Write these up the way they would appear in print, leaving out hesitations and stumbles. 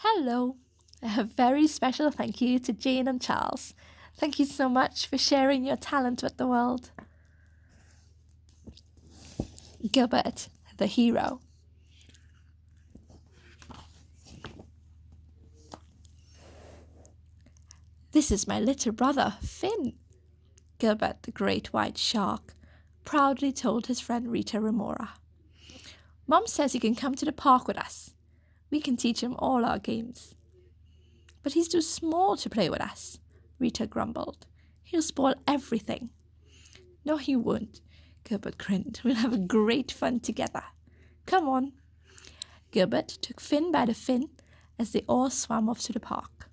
Hello. A very special thank you to Jane and Charles. Thank you so much for sharing your talent with the world. Gilbert, the hero. This is my little brother, Finn. Gilbert, the great white shark, proudly told his friend Rita Remora. Mom says he can come to the park with us. We can teach him all our games. But he's too small to play with us, Rita grumbled. He'll spoil everything. No, he won't, Gilbert grinned. We'll have a great fun together. Come on. Gilbert took Finn by the fin as they all swam off to the park.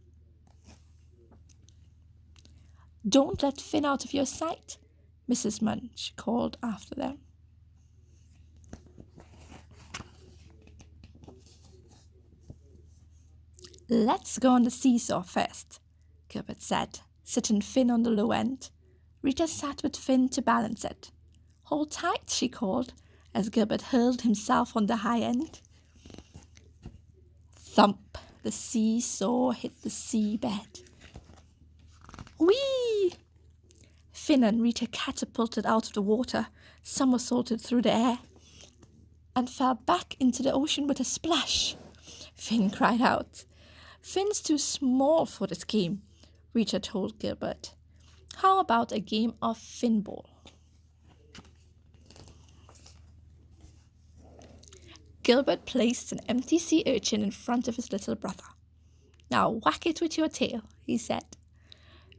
Don't let Finn out of your sight, Mrs. Munch called after them. Let's go on the seesaw first, Gilbert said, sitting Finn on the low end. Rita sat with Finn to balance it. Hold tight, she called, as Gilbert hurled himself on the high end. Thump! The seesaw hit the seabed. Whee! Finn and Rita catapulted out of the water, somersaulted through the air, and fell back into the ocean with a splash. Finn cried out. Finn's too small for this game, Rita told Gilbert. How about a game of finball? Gilbert placed an empty sea urchin in front of his little brother. Now whack it with your tail, he said.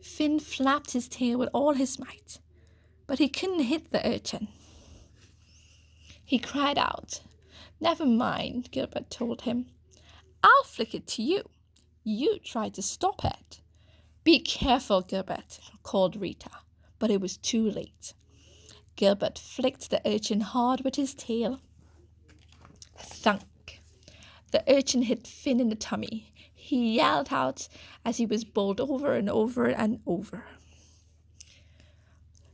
Finn flapped his tail with all his might, but he couldn't hit the urchin. He cried out. Never mind, Gilbert told him. I'll flick it to you. You try to stop it. Be careful, Gilbert, called Rita, but it was too late. Gilbert flicked the urchin hard with his tail. Thunk! The urchin hit Finn in the tummy. He yelled out as he was bowled over and over and over.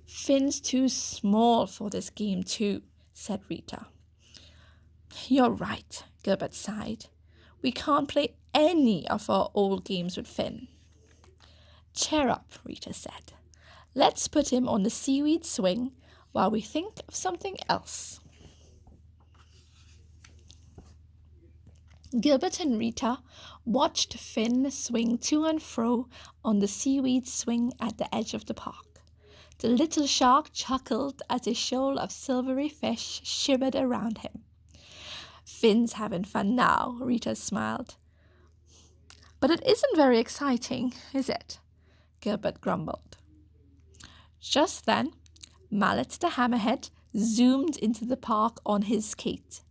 Finn's too small for this game too, said Rita. You're right, Gilbert sighed. We can't play any of our old games with Finn. Cheer up, Rita said. Let's put him on the seaweed swing while we think of something else. Gilbert and Rita watched Finn swing to and fro on the seaweed swing at the edge of the park. The little shark chuckled as a shoal of silvery fish shimmered around him. Finn's having fun now, Rita smiled. But it isn't very exciting, is it? Gilbert grumbled. Just then, Mallet the hammerhead zoomed into the park on his skate.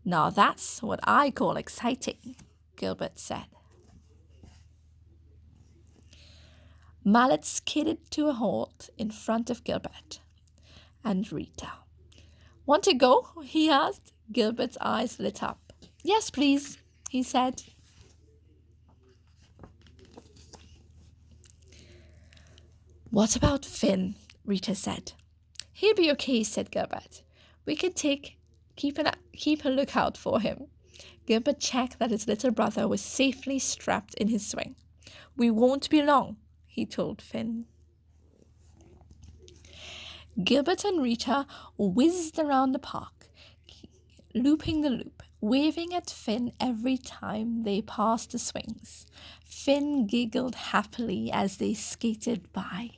Now that's what I call exciting, Gilbert said. Mallet skidded to a halt in front of Gilbert and Rita. Want to go? He asked. Gilbert's eyes lit up. Yes, please, he said. What about Finn? Rita said. He'll be okay, said Gilbert. We can keep a lookout for him. Gilbert checked that his little brother was safely strapped in his swing. We won't be long, he told Finn. Gilbert and Rita whizzed around the park, looping the loop, waving at Finn every time they passed the swings. Finn giggled happily as they skated by.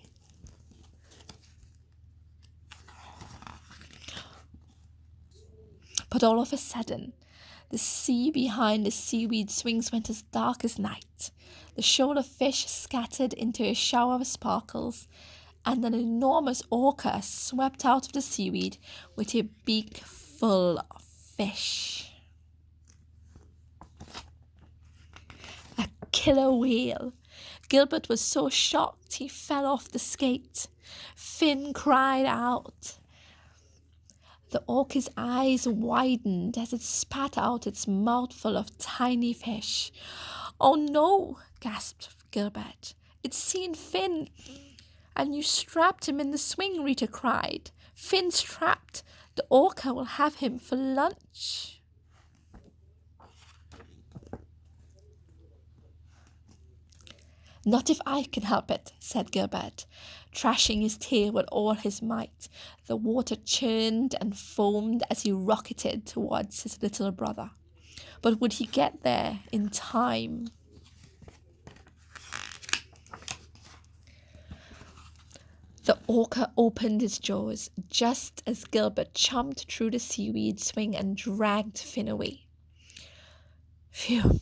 But all of a sudden, the sea behind the seaweed swings went as dark as night. The shoal of fish scattered into a shower of sparkles, and an enormous orca swept out of the seaweed with a beak full of fish. A killer whale. Gilbert was so shocked he fell off the skate. Finn cried out. The orca's eyes widened as it spat out its mouthful of tiny fish. Oh no, gasped Gilbert. It's seen Finn. And you strapped him in the swing, Rita cried. Finn's trapped. The orca will have him for lunch. Not if I can help it, said Gilbert, thrashing his tail with all his might. The water churned and foamed as he rocketed towards his little brother. But would he get there in time? The orca opened his jaws just as Gilbert jumped through the seaweed swing and dragged Finn away. Phew,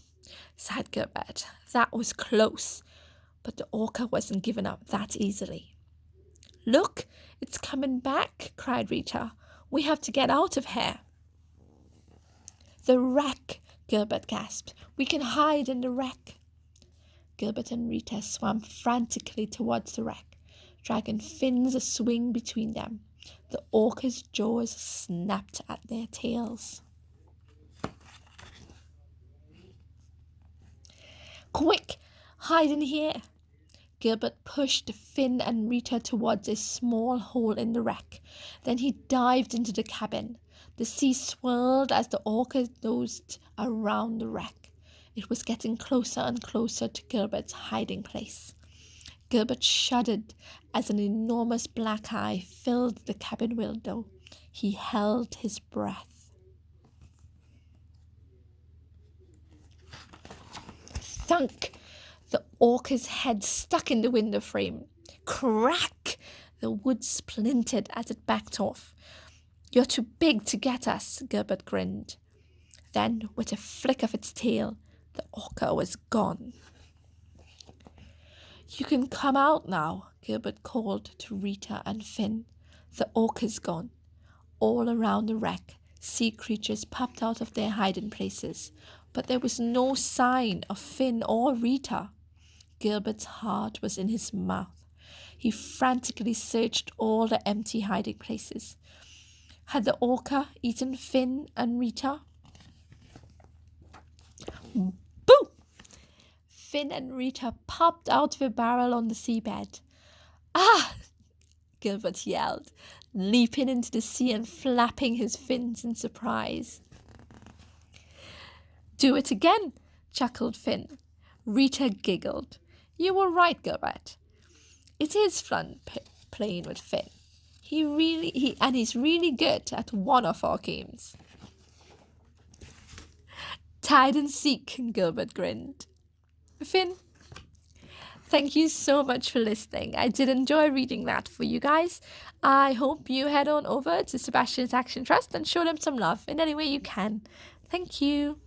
sighed Gilbert. That was close. But the orca wasn't given up that easily. Look, it's coming back, cried Rita. We have to get out of here. The wreck, Gilbert gasped. We can hide in the wreck. Gilbert and Rita swam frantically towards the wreck, dragging Finn's swing between them. The orca's jaws snapped at their tails. Quick, hide in here. Gilbert pushed Finn and Rita towards a small hole in the wreck. Then he dived into the cabin. The sea swirled as the orca nosed around the wreck. It was getting closer and closer to Gilbert's hiding place. Gilbert shuddered as an enormous black eye filled the cabin window. He held his breath. Thunk! The orca's head stuck in the window frame. Crack! The wood splintered as it backed off. You're too big to get us, Gilbert grinned. Then, with a flick of its tail, the orca was gone. You can come out now, Gilbert called to Rita and Finn. The orca's gone. All around the wreck, sea creatures popped out of their hiding places, but there was no sign of Finn or Rita. Gilbert's heart was in his mouth. He frantically searched all the empty hiding places. Had the orca eaten Finn and Rita? Boom! Finn and Rita popped out of a barrel on the seabed. Ah! Gilbert yelled, leaping into the sea and flapping his fins in surprise. Do it again, chuckled Finn. Rita giggled. You were right, Gilbert. It is fun playing with Finn. He's really good at one of our games. Hide and seek, Gilbert grinned. Finn, thank you so much for listening. I did enjoy reading that for you guys. I hope you head on over to Sebastian's Action Trust and show them some love in any way you can. Thank you.